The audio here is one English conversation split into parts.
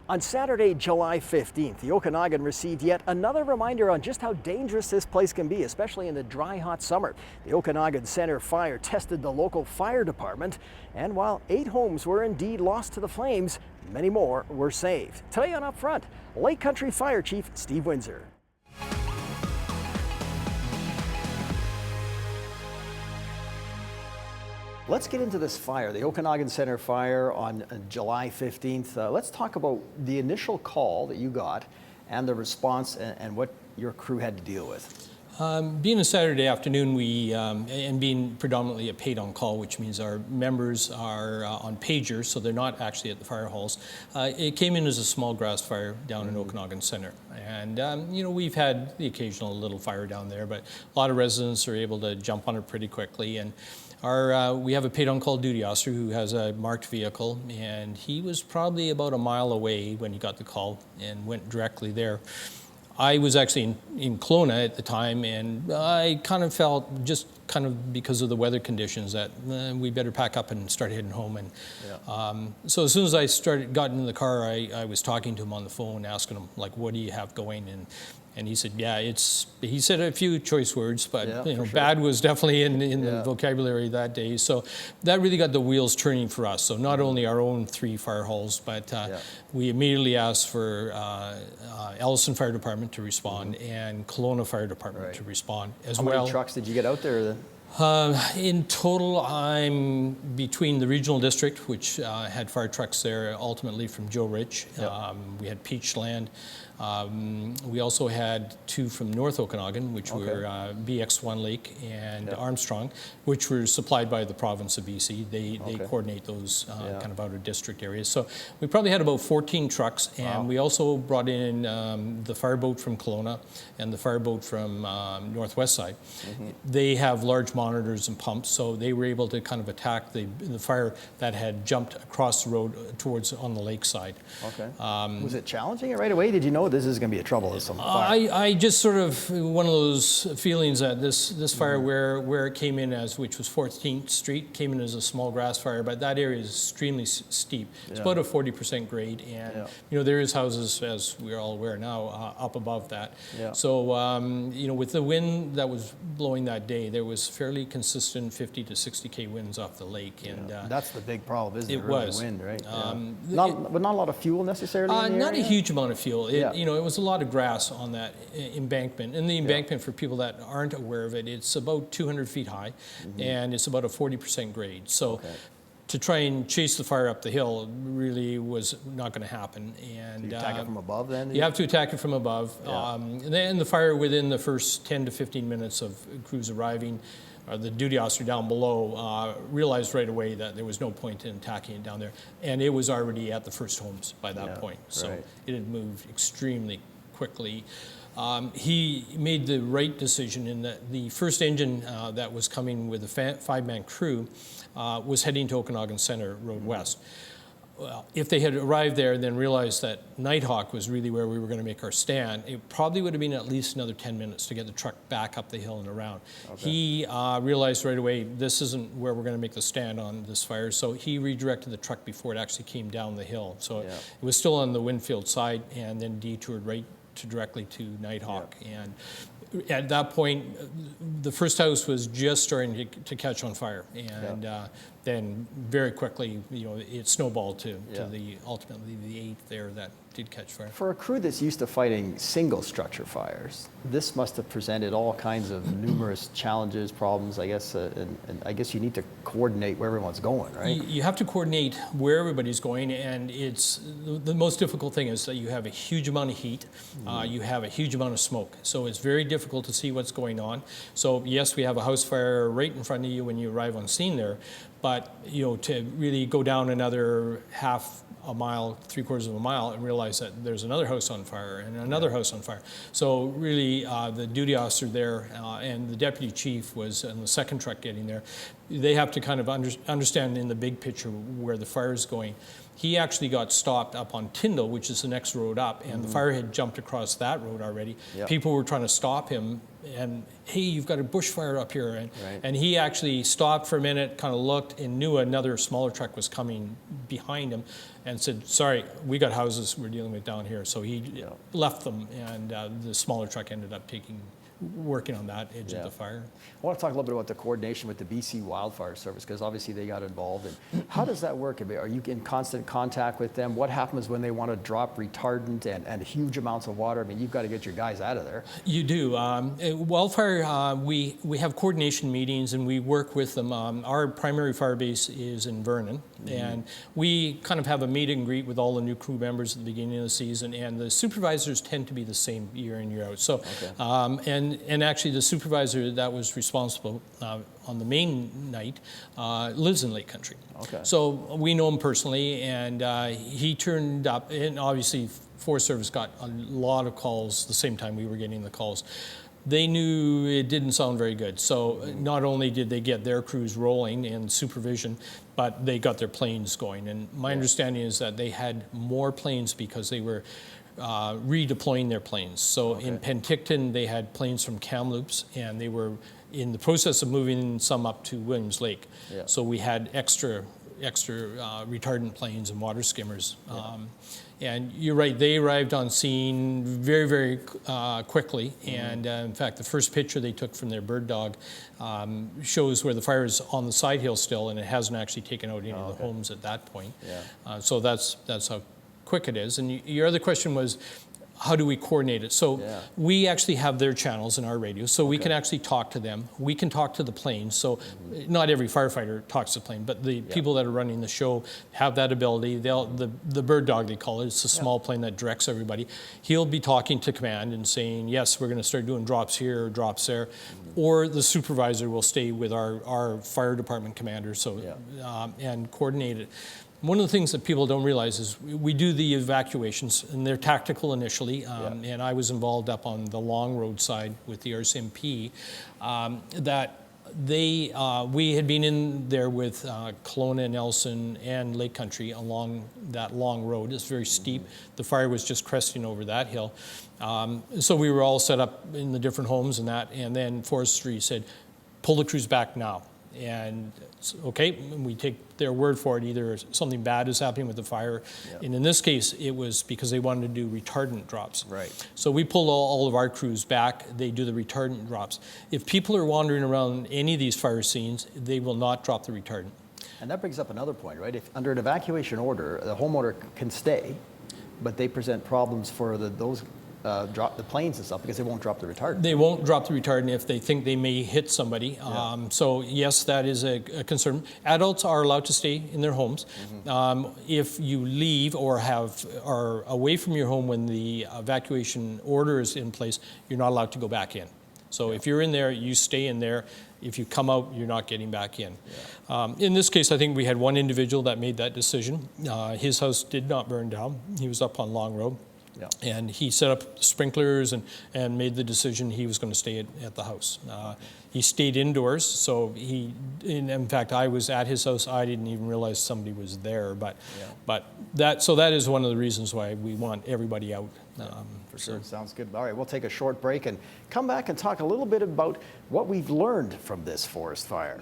On Saturday, July 15th, the Okanagan received yet another reminder on just how dangerous this place can be, especially in the dry, hot summer. The Okanagan Center fire tested the local fire department, and while 8 homes were indeed lost to the flames, many more were saved. Today on Up Front, Lake Country Fire Chief Steve Windsor. Let's get into this fire, the Okanagan Center fire on July 15th. Let's talk about the initial call that you got and the response and what your crew had to deal with. Being a Saturday afternoon, and being predominantly a paid on call, which means our members are on pagers, so they're not actually at the fire halls. It came in as a small grass fire down in Okanagan Center. And, we've had the occasional little fire down there, but a lot of residents are able to jump on it pretty quickly. And we have a paid-on-call duty officer who has a marked vehicle, and he was probably about a mile away when he got the call and went directly there. I was actually in Kelowna at the time, and I kind of felt, just kind of because of the weather conditions, that we better pack up and start heading home. And so as soon as I got into the car, I was talking to him on the phone, asking him, like, what do you have going? And he said, he said a few choice words, but sure, bad was definitely in the vocabulary that day. So that really got the wheels turning for us. So not only our own 3 fire halls, but we immediately asked for Ellison Fire Department to respond and Kelowna Fire Department to respond as well. How many trucks did you get out there? In total, I'm between the regional district, which had fire trucks there ultimately from Joe Rich. We had Peachland. We also had 2 from North Okanagan, which were BX1 Lake and Armstrong, which were supplied by the province of BC. They coordinate those kind of outer district areas. So we probably had about 14 trucks, and we also brought in the fireboat from Kelowna and the fireboat from Northwest side. They have large monitors and pumps, so they were able to kind of attack the fire that had jumped across the road towards on the lake side. Was it challenging right away? Did you know this is going to be a trouble with some fire? I just sort of, one of those feelings that this fire where it came in as, which was 14th Street, came in as a small grass fire, but that area is extremely steep. It's about a 40% grade, and there is houses, as we're all aware now, up above that. So with the wind that was blowing that day, there was fairly consistent 50 to 60k winds off the lake, and that's the big problem, isn't it? It was the wind, right? But not a lot of fuel necessarily. Not a huge amount of fuel. It was a lot of grass on that embankment. And the embankment, for people that aren't aware of it, it's about 200 feet high, and it's about a 40% grade. So to try and chase the fire up the hill really was not going to happen. And so you attack it from above then? You have to attack it from above. And then the fire, within the first 10 to 15 minutes of crews arriving, the duty officer down below realized right away that there was no point in attacking it down there. And it was already at the first homes by that point. So it had moved extremely quickly. He made the right decision in that the first engine that was coming with a 5-man crew was heading to Okanagan Center Road West. Well, if they had arrived there and then realized that Nighthawk was really where we were going to make our stand, it probably would have been at least another 10 minutes to get the truck back up the hill and around. He realized right away, this isn't where we're going to make the stand on this fire, so he redirected the truck before it actually came down the hill. So it was still on the Winfield side, and then detoured right directly to Nighthawk. And at that point, the first house was just starting to catch on fire, and then very quickly, it snowballed to the ultimately the 8 there that did catch fire. For a crew that's used to fighting single structure fires, this must have presented all kinds of numerous challenges, problems, I guess, and I guess you need to coordinate where everyone's going, right? You have to coordinate where everybody's going, and it's the most difficult thing is that you have a huge amount of heat, you have a huge amount of smoke, so it's very difficult to see what's going on. So yes, we have a house fire right in front of you when you arrive on scene there, but to really go down another half a mile, 3/4 of a mile, and realize that there's another house on fire and another house on fire. So really, the duty officer there and the deputy chief was in the second truck getting there. they have to kind of understand in the big picture where the fire is going. He actually got stopped up on Tyndall, which is the next road up, and the fire had jumped across that road already. Yep. People were trying to stop him, and hey, you've got a bushfire up here. And he actually stopped for a minute, kind of looked, and knew another smaller truck was coming behind him, and said, sorry, we got houses we're dealing with down here. So he left them, and the smaller truck ended up working on that edge of the fire. I want to talk a little bit about the coordination with the BC Wildfire Service, because obviously they got involved. And how does that work? Are you in constant contact with them? What happens when they want to drop retardant and huge amounts of water? I mean, you've got to get your guys out of there. You do. Wildfire, we have coordination meetings and we work with them. Our primary fire base is in Vernon, and we kind of have a meet and greet with all the new crew members at the beginning of the season, and the supervisors tend to be the same year in, year out. So, and actually the supervisor that was responsible on the main night lives in Lake Country. Okay. So we know him personally, and he turned up, and obviously Forest Service got a lot of calls the same time we were getting the calls. They knew it didn't sound very good. So not only did they get their crews rolling and supervision, but they got their planes going. And my understanding is that they had more planes because they were redeploying their planes. So in Penticton, they had planes from Kamloops, and they were in the process of moving some up to Williams Lake. So we had extra retardant planes and water skimmers. And you're right, they arrived on scene very, very quickly. And in fact, the first picture they took from their bird dog shows where the fire is on the side hill still, and it hasn't actually taken out any of the homes at that point. So that's how quick it is. And your other question was, how do we coordinate it? So we actually have their channels in our radio, so we can actually talk to them. We can talk to the planes. So not every firefighter talks to the plane, but the people that are running the show have that ability. The bird dog, they call it, it's a small plane that directs everybody. He'll be talking to command and saying, yes, we're going to start doing drops here or drops there. Or the supervisor will stay with our fire department commander and coordinate it. One of the things that people don't realize is we do the evacuations, and they're tactical initially, and I was involved up on the Long Road side with the RCMP, that we had been in there with Kelowna, Nelson, and Lake Country along that long road. It's very steep. The fire was just cresting over that hill. So we were all set up in the different homes and that, and then Forestry said, pull the crews back now. And okay, we take their word for it. Either something bad is happening with the fire, and in this case, it was because they wanted to do retardant drops. Right. So we pulled all of our crews back. They do the retardant drops. If people are wandering around any of these fire scenes, they will not drop the retardant. And that brings up another point, right? If under an evacuation order, the homeowner can stay, but they present problems for those drop the planes and stuff because they won't drop the retardant. They won't drop the retardant if they think they may hit somebody. So yes, that is a concern. Adults are allowed to stay in their homes. If you leave or are away from your home when the evacuation order is in place, you're not allowed to go back in. So if you're in there, you stay in there. If you come out, you're not getting back in. In this case, I think we had one individual that made that decision. His house did not burn down. He was up on Long Road. And he set up sprinklers and made the decision he was going to stay at the house. He stayed indoors, so in fact, I was at his house. I didn't even realize somebody was there, but that is one of the reasons why we want everybody out. For sure. Sounds good. All right, we'll take a short break and come back and talk a little bit about what we've learned from this forest fire.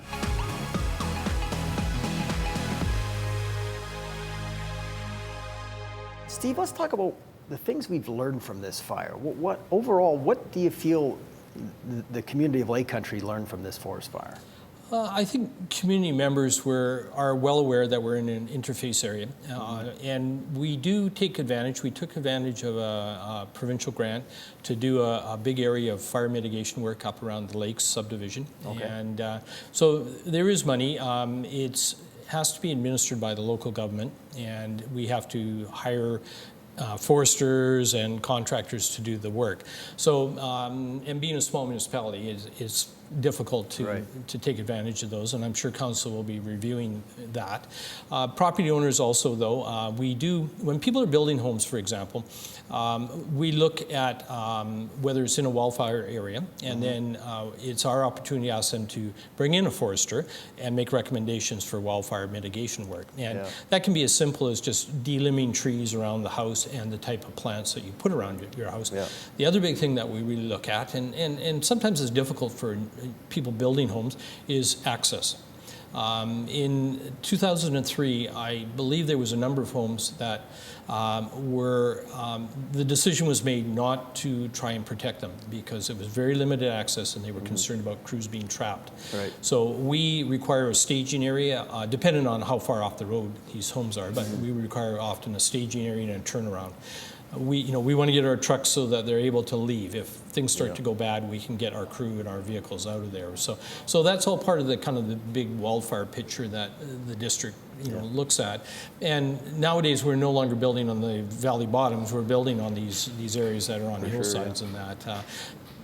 Steve, let's talk about the things we've learned from this fire. Overall, what do you feel the community of Lake Country learned from this forest fire? I think community members are well aware that we're in an interface area, and we do take advantage. We took advantage of a provincial grant to do a big area of fire mitigation work up around the Lakes subdivision, and so there is money. It has to be administered by the local government, and we have to hire foresters and contractors to do the work. So, and being a small municipality, difficult to Right. to take advantage of those, and I'm sure council will be reviewing that. Property owners also, though, we do, when people are building homes, for example, we look at whether it's in a wildfire area, and then it's our opportunity to ask them to bring in a forester and make recommendations for wildfire mitigation work. And that can be as simple as just delimbing trees around the house and the type of plants that you put around your house. Yeah. The other big thing that we really look at, and sometimes it's difficult for people building homes, is access. In 2003, I believe there was a number of homes that the decision was made not to try and protect them because it was very limited access and they were concerned about crews being trapped. Right. So we require a staging area, depending on how far off the road these homes are, but we require often a staging area and a turnaround. We want to get our trucks so that they're able to leave. If things start to go bad, we can get our crew and our vehicles out of there. So that's all part of the kind of the big wildfire picture that the district looks at. And nowadays we're no longer building on the valley bottoms. We're building on these areas that are on the hillsides and that.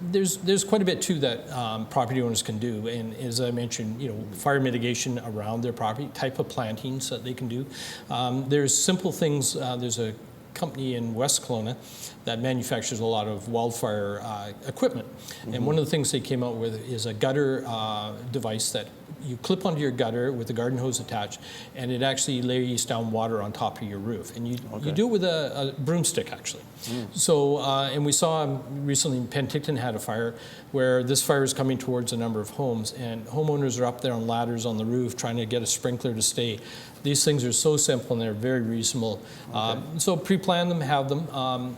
There's quite a bit too that property owners can do, and as I mentioned, fire mitigation around their property, type of plantings that they can do. There's simple things. There's a company in West Kelowna that manufactures a lot of wildfire equipment. And one of the things they came out with is a gutter device that you clip onto your gutter with a garden hose attached, and it actually lays down water on top of your roof. And you do it with a broomstick, actually. So, and we saw recently Penticton had a fire where this fire is coming towards a number of homes, and homeowners are up there on ladders on the roof trying to get a sprinkler to stay. These things are so simple and they're very reasonable. So pre-plan them, have them.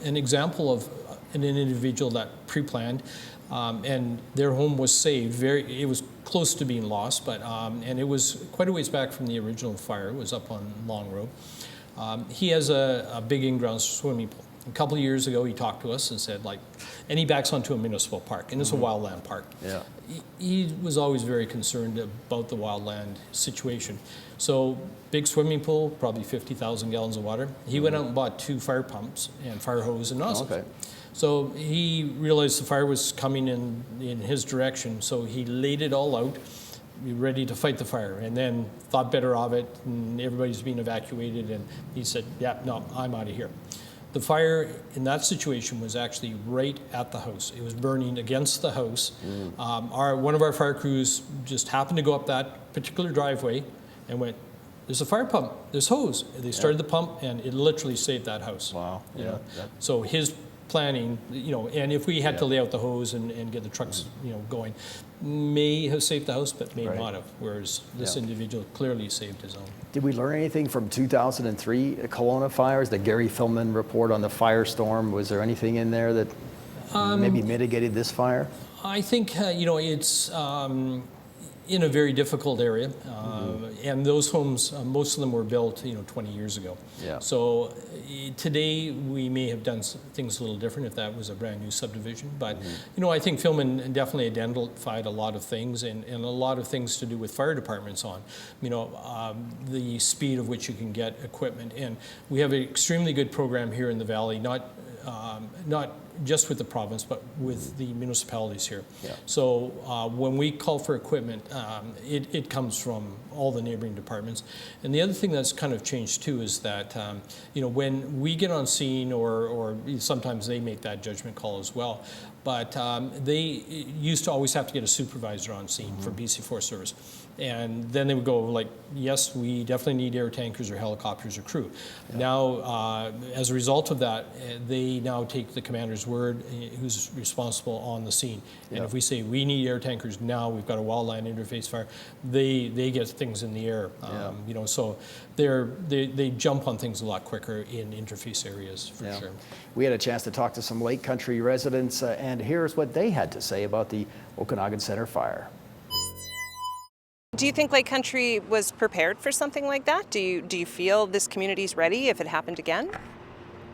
An example of an individual that pre-planned and their home was saved. It was close to being lost, but and it was quite a ways back from the original fire. It was up on Long Road. He has a big in-ground swimming pool. A couple of years ago, he talked to us and said, and he backs onto a municipal park, and it's a wildland park. Yeah. He was always very concerned about the wildland situation. So, big swimming pool, probably 50,000 gallons of water. He went out and bought 2 fire pumps and fire hose and nozzles. Okay. So he realized the fire was coming in his direction, so he laid it all out, ready to fight the fire, and then thought better of it, and everybody's being evacuated, and he said, yeah, no, I'm out of here. The fire in that situation was actually right at the house. It was burning against the house. One of our fire crews just happened to go up that particular driveway and went, there's a fire pump, there's hose. They started the pump, and it literally saved that house. Wow. So his planning, and if we had to lay out the hose and get the trucks, going, may have saved the house, but may not have, whereas this individual clearly saved his own. Did we learn anything from 2003 Kelowna fires, the Gary Philman report on the firestorm? Was there anything in there that maybe mitigated this fire? I think, it's in a very difficult area, and those homes, most of them were built, 20 years ago. Yeah. So today we may have done things a little different if that was a brand new subdivision. But I think Philman definitely identified a lot of things, and a lot of things to do with fire departments on, the speed of which you can get equipment. And we have an extremely good program here in the Valley, not just with the province, but with the municipalities here. Yeah. So when we call for equipment, it comes from all the neighboring departments. And the other thing that's kind of changed too is that, when we get on scene, or sometimes they make that judgment call as well, but they used to always have to get a supervisor on scene for BC Forest Service. And then they would go yes, we definitely need air tankers or helicopters or crew. Yeah. Now, as a result of that, they now take the commander's word, who's responsible on the scene. Yeah. And if we say we need air tankers now, we've got a wildland interface fire, they get things in the air. So they jump on things a lot quicker in interface areas for sure. We had a chance to talk to some Lake Country residents, and here's what they had to say about the Okanagan Center fire. Do you think Lake Country was prepared for something like that? Do you feel this community's ready if it happened again?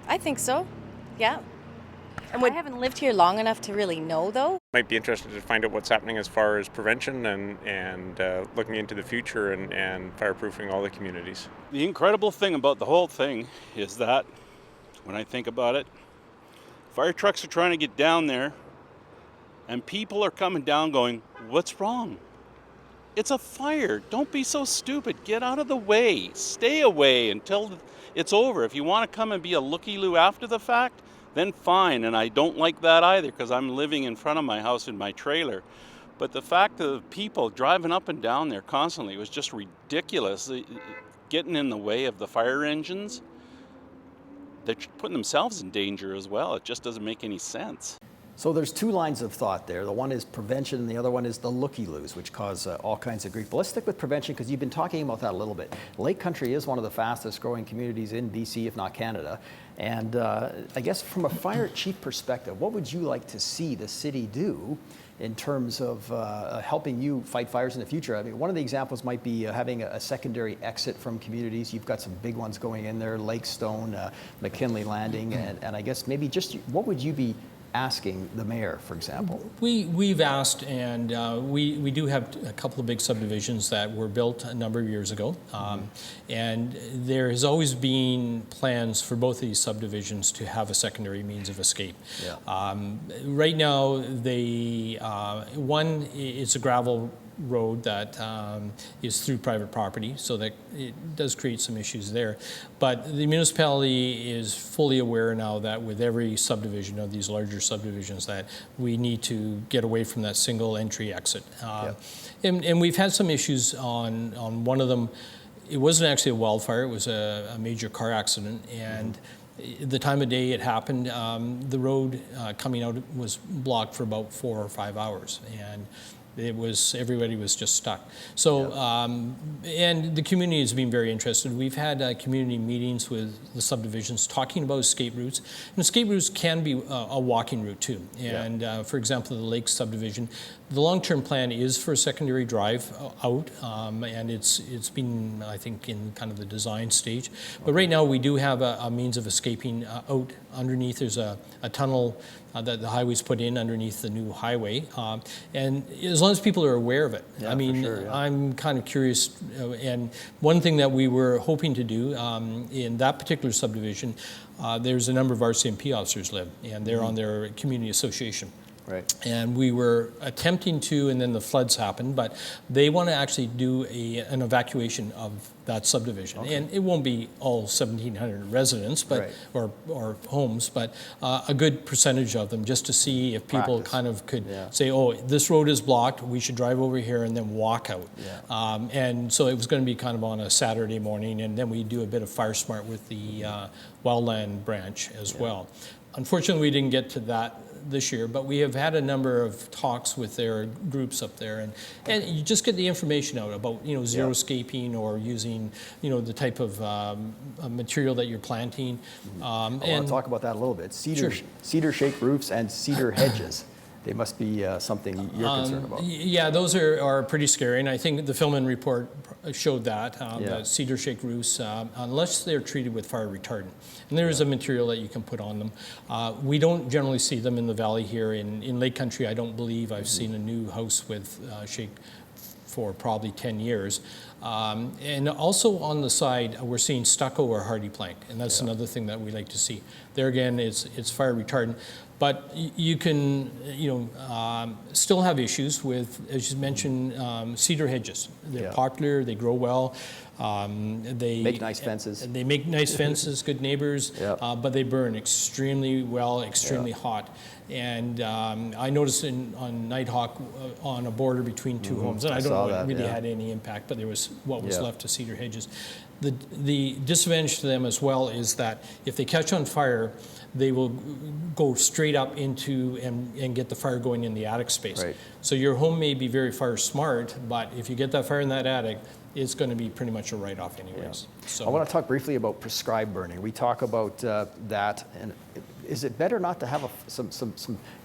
I think so, yeah. And I haven't lived here long enough to really know, though. Might be interested to find out what's happening as far as prevention and looking into the future and fireproofing all the communities. The incredible thing about the whole thing is that, when I think about it, fire trucks are trying to get down there, And people are coming down going, what's wrong? It's a fire. Don't be so stupid. Get out of the way. Stay away until it's over. If you want to come and be a looky-loo after the fact, then fine. And I don't like that either because I'm living in front of my house in my trailer. But the fact of people driving up and down there constantly was just ridiculous. Getting in the way of the fire engines, they're putting themselves in danger as well. It just doesn't make any sense. So there's two lines of thought there. The one is prevention and the other one is the looky-loos, which cause all kinds of grief. But let's stick with prevention because you've been talking about that a little bit. Lake Country is one of the fastest growing communities in BC, if not Canada. And I guess from a fire chief perspective, what would you like to see the city do in terms of helping you fight fires in the future? I mean, one of the examples might be having a secondary exit from communities. You've got some big ones going in there, Lake Stone, McKinley Landing, and I guess maybe just what would you be asking the mayor, for example? We've asked, and we do have a couple of big subdivisions that were built a number of years ago, and there has always been plans for both of these subdivisions to have a secondary means of escape. Yeah. Right now, one is a gravel road that is through private property, so that it does create some issues there. But the municipality is fully aware now that with every subdivision of these larger subdivisions that we need to get away from that single entry exit. And we've had some issues on one of them. It wasn't actually a wildfire, it was a major car accident, and the time of day it happened, the road coming out was blocked for about 4 or 5 hours, and everybody was just stuck. So, and the community has been very interested. We've had community meetings with the subdivisions talking about escape routes. And escape routes can be a walking route too. And for example, the Lake subdivision, the long-term plan is for a secondary drive out, and it's been, I think, in kind of the design stage. But right now we do have a means of escaping out underneath. There's a tunnel that the highway's put in underneath the new highway, and as long as people are aware of it. Yeah, I mean, for sure, yeah. I'm kind of curious, and one thing that we were hoping to do in that particular subdivision, there's a number of RCMP officers live, and they're on their community association. Right. And we were attempting to, and then the floods happened, but they want to actually do an evacuation of that subdivision. Okay. And it won't be all 1,700 residents, but Right. or homes, but a good percentage of them, just to see if people Practice. kind of could say, oh, this road is blocked, we should drive over here and then walk out. Yeah. And so it was going to be kind of on a Saturday morning, and then we do a bit of Fire Smart with the Wildland branch as well. Unfortunately, we didn't get to that this year, but we have had a number of talks with their groups up there, and you just get the information out about zero escaping or using the type of material that you're planting. I want to talk about that a little bit. Cedar shake roofs and cedar hedges. They must be something you're concerned about. Yeah, those are pretty scary, and I think the Philman report showed that, that cedar shake roofs, unless they're treated with fire retardant, and there is a material that you can put on them. We don't generally see them in the valley here. In Lake Country, I don't believe I've seen a new house with shake for probably 10 years. And also on the side, we're seeing stucco or hardy plank, and that's another thing that we like to see. There again, it's fire retardant. But you can, still have issues with, as you mentioned, cedar hedges. They're popular, they grow well. They make nice fences. They make nice fences, good neighbors, but they burn extremely well, extremely hot. And I noticed on Nighthawk on a border between two homes, and I don't know if it really had any impact, but there was what was left of cedar hedges. The disadvantage to them as well is that if they catch on fire, they will go straight up into and get the fire going in the attic space. Right. So your home may be very fire smart, but if you get that fire in that attic, it's going to be pretty much a write-off anyways. So I want to talk briefly about prescribed burning. We talk about that, and is it better not to have some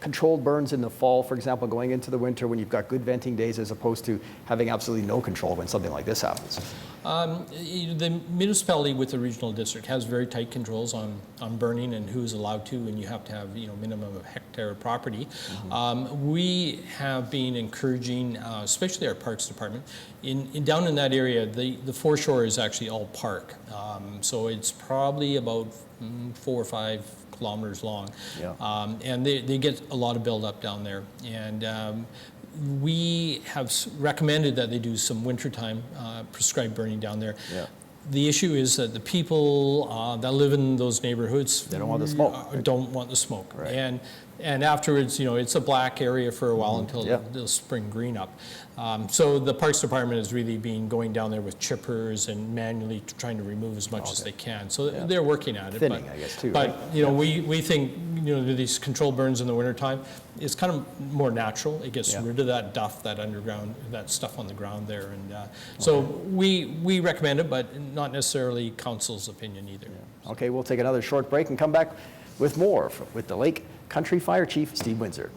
controlled burns in the fall, for example, going into the winter when you've got good venting days, as opposed to having absolutely no control when something like this happens? The municipality with the regional district has very tight controls on burning and who's allowed to, and you have to have minimum of a hectare of property. We have been encouraging, especially our parks department, down in that area. The foreshore is actually all park, so it's probably about 4 or 5 kilometers long. Yeah. And they get a lot of buildup down there. And we have recommended that they do some wintertime prescribed burning down there. Yeah. The issue is that the people that live in those neighborhoods, they don't want the smoke. Don't want the smoke. Right. And afterwards, it's a black area for a while until they'll spring green up. So the Parks Department has really been going down there with chippers and manually trying to remove as much as they can. So they're working at it. Thinning, I guess, too. But right? we think these controlled burns in the wintertime, it's kind of more natural. It gets rid of that duff, that underground, that stuff on the ground there. And so we recommend it, but not necessarily council's opinion either. Yeah. Okay, we'll take another short break and come back with more with the Lake Country Fire Chief, Steve Windsor.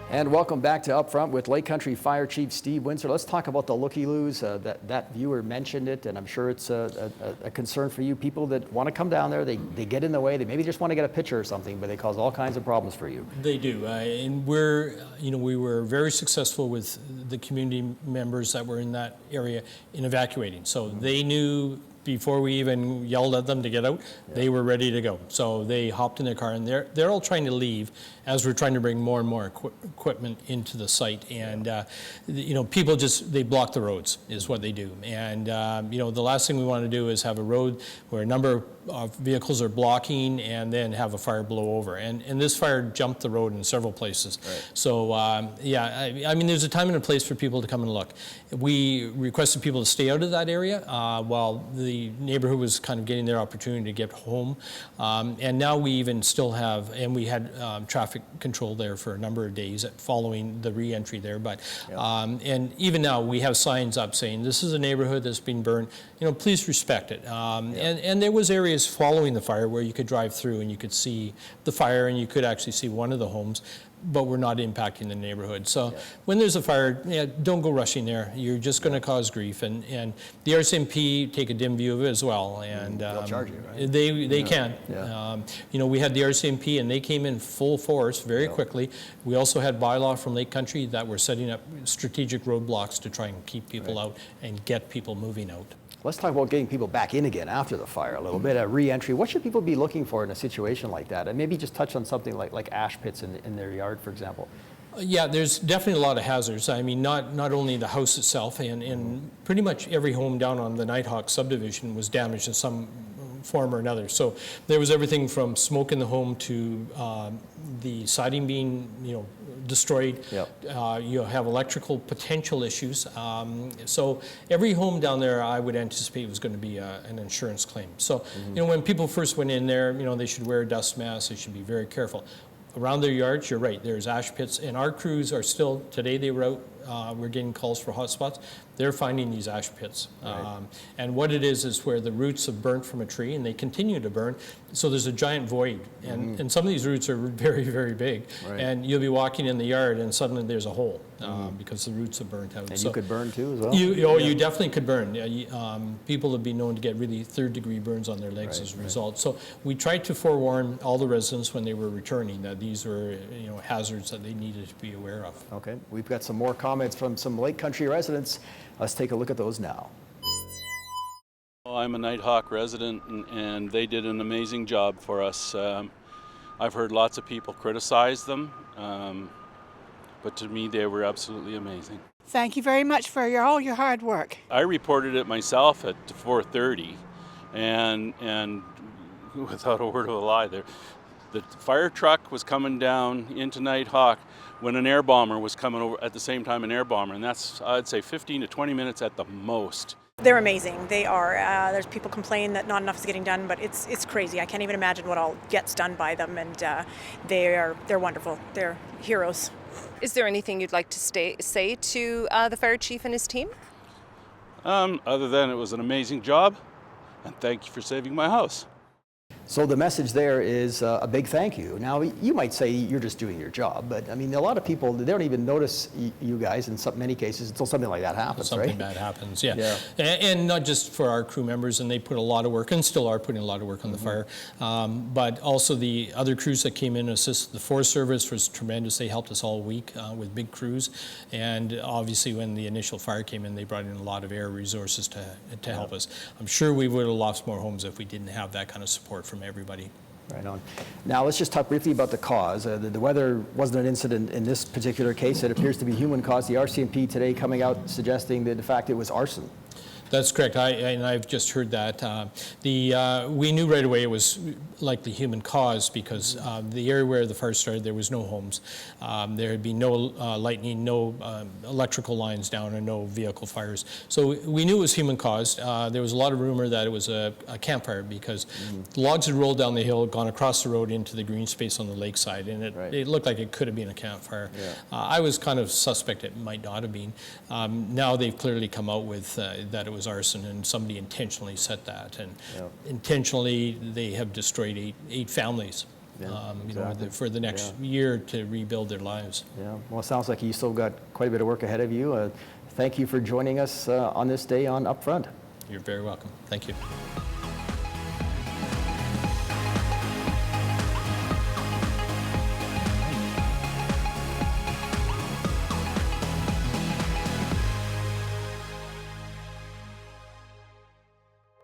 And welcome back to Upfront with Lake Country Fire Chief Steve Windsor. Let's talk about the Lookingloos. That viewer mentioned it, and I'm sure it's a concern for you. People that want to come down there, they get in the way. They maybe just want to get a picture or something, but they cause all kinds of problems for you. They do, and we were very successful with the community members that were in that area in evacuating. So they knew before we even yelled at them to get out, they were ready to go. So they hopped in their car, and they're all trying to leave as we're trying to bring more and more equipment into the site. And people they block the roads is what they do. And the last thing we want to do is have a road where a number of vehicles are blocking and then have a fire blow over. And this fire jumped the road in several places. Right. So I mean, there's a time and a place for people to come and look. We requested people to stay out of that area while the neighborhood was kind of getting their opportunity to get home. And now we even still have, and we had traffic control there for a number of days following the re-entry there. But and even now we have signs up saying this is a neighborhood that's been burned. Please respect it. And there was areas following the fire where you could drive through and you could see the fire and you could actually see one of the homes, but we're not impacting the neighborhood. So when there's a fire, don't go rushing there. You're just going to cause grief. And the RCMP take a dim view of it as well. And they'll charge you, right? They can. Yeah. We had the RCMP and they came in full force very quickly. We also had bylaw from Lake Country that were setting up strategic roadblocks to try and keep people out and get people moving out. Let's talk about getting people back in again after the fire a little bit, a re-entry. What should people be looking for in a situation like that? And maybe just touch on something like ash pits in their yard, for example. Yeah, there's definitely a lot of hazards. I mean, not only the house itself, and pretty much every home down on the Nighthawk subdivision was damaged in some form or another. So there was everything from smoke in the home to the siding being, destroyed. Yep. You have electrical potential issues. So every home down there, I would anticipate was going to be an insurance claim. So, when people first went in there, they should wear a dust mask. They should be very careful. Around their yards, you're right, there's ash pits, and our crews are still, today they were out, we're getting calls for hot spots. They're finding these ash pits. Right. And what it is where the roots have burnt from a tree and they continue to burn. So there's a giant void. And some of these roots are very, very big. Right. And you'll be walking in the yard and suddenly there's a hole because the roots have burnt out. And so you could burn too as well? You definitely could burn. People have been known to get really third-degree burns on their legs as a result. So we tried to forewarn all the residents when they were returning that these were hazards that they needed to be aware of. Okay, we've got some more comments from some Lake Country residents. Let's take a look at those now. I'm a Nighthawk resident, and they did an amazing job for us. I've heard lots of people criticize them, but to me they were absolutely amazing. Thank you very much for all your hard work. I reported it myself at 4:30, and without a word of a lie, the fire truck was coming down into Nighthawk when an air bomber was coming over at the same time, an air bomber, and that's, I'd say, 15 to 20 minutes at the most. They're amazing. They are. There's people complain that not enough is getting done, but it's crazy. I can't even imagine what all gets done by them, and they're wonderful. They're heroes. Is there anything you'd like to say to the fire chief and his team? Other than it was an amazing job, and thank you for saving my house. So the message there is a big thank you. Now, you might say you're just doing your job, but I mean, a lot of people, they don't even notice you guys in many cases until something like that happens, something right? bad happens, yeah. And not just for our crew members, and they put a lot of work, and still are putting a lot of work on the fire, but also the other crews that came in and assisted. The Forest Service was tremendous. They helped us all week with big crews, and obviously when the initial fire came in, they brought in a lot of air resources to help us. I'm sure we would have lost more homes if we didn't have that kind of support from everybody. Right on. Now let's just talk briefly about the cause. The weather wasn't an incident in this particular case. It appears to be human caused. The RCMP today coming out suggesting that in fact it was arson. That's correct. I've just heard that. We knew right away it was likely human caused because the area where the fire started, there was no homes. There had been no lightning, no electrical lines down, and no vehicle fires. So we knew it was human caused. There was a lot of rumor that it was a campfire because logs had rolled down the hill, gone across the road into the green space on the lakeside, and it looked like it could have been a campfire. Yeah. I was kind of suspect it might not have been. Now they've clearly come out with that it was arson, and somebody intentionally set that, and intentionally they have destroyed eight families, for the next year to rebuild their lives. Yeah. Well, it sounds like you still got quite a bit of work ahead of you. Thank you for joining us on this day on Upfront. You're very welcome. Thank you.